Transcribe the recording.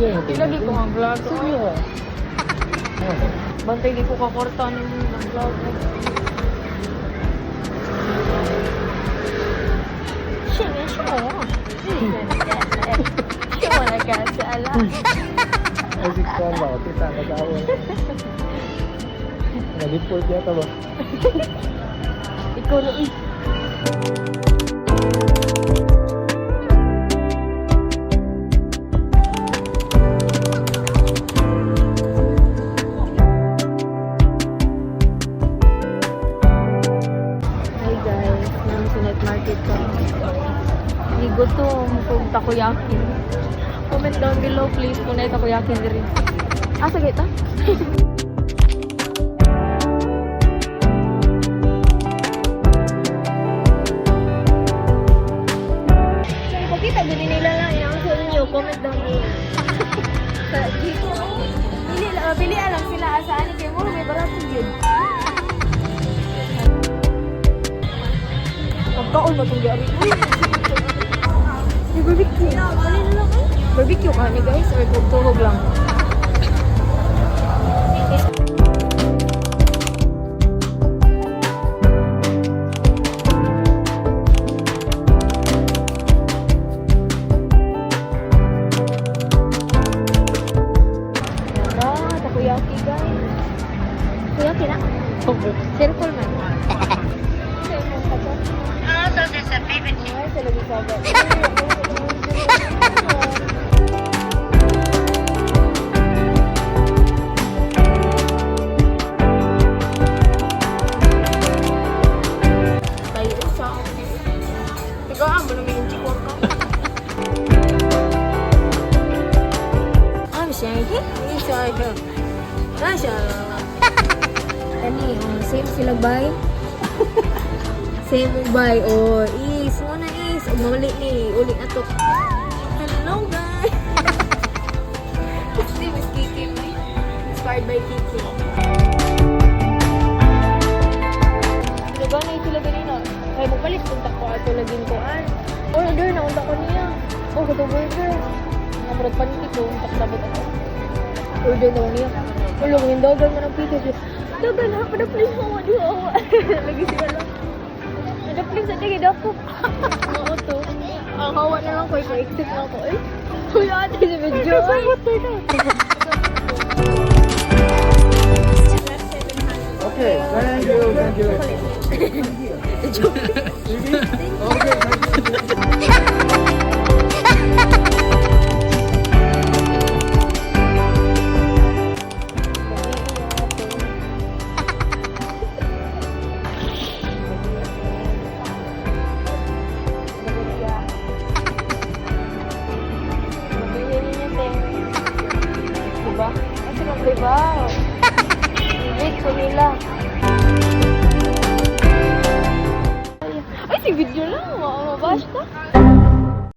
Lagi ko ang vlog. Sige. Bantay di ko kakorta ng vlog. Siya. Siya mo nagkasala. Asik sana, kita nag-awa. Nag-import yata ba? Ikaw na Hi guys, nang sa night market ko. Hindi gutom kung takoyaki. Comment down below please kung na takoyaki rin. Asa kita? Pakita din nila lang yung sa inyo. Comment down below. Pili lang sila asaan kayo mo. May barato yun. Pagkaon ba itong gari? May barbecue. Alin lang eh? Barbecue ka ni guys or tuhog lang? Takoyaki guys. Takoyaki na? Circle man. Also, there's a baby Ay, talaga sabi. Tayo sa ikaw ang mo namin yung chikwa ka. Siya. Kani, same sila bay. Same bay. Oh, is. Muna is. Umuli ni. Uli na to. Hello, guys. This name is Kiki. Inspired by Kiki. Diba na ito lagi nila? Kaya magpalit punta ko ato lagi ko. Order na. Unta ko niya. Oh, ito burger. Nakarot pa nito ko. Takdabot ako. Order na niya. Ulong, yung dogan mo ng pito. Dogan na. Padapling mo. Di hawa. Lagi sila lang. Padapling sa tingin ako. Oo to. Ang hawa na lang ko. Ika-exit na ako. Eh. Kuya ate si Medjo. Okay, thank you. Diba? Kasi diba? Wait ko nila. Ay, si video lang. Mabash ka.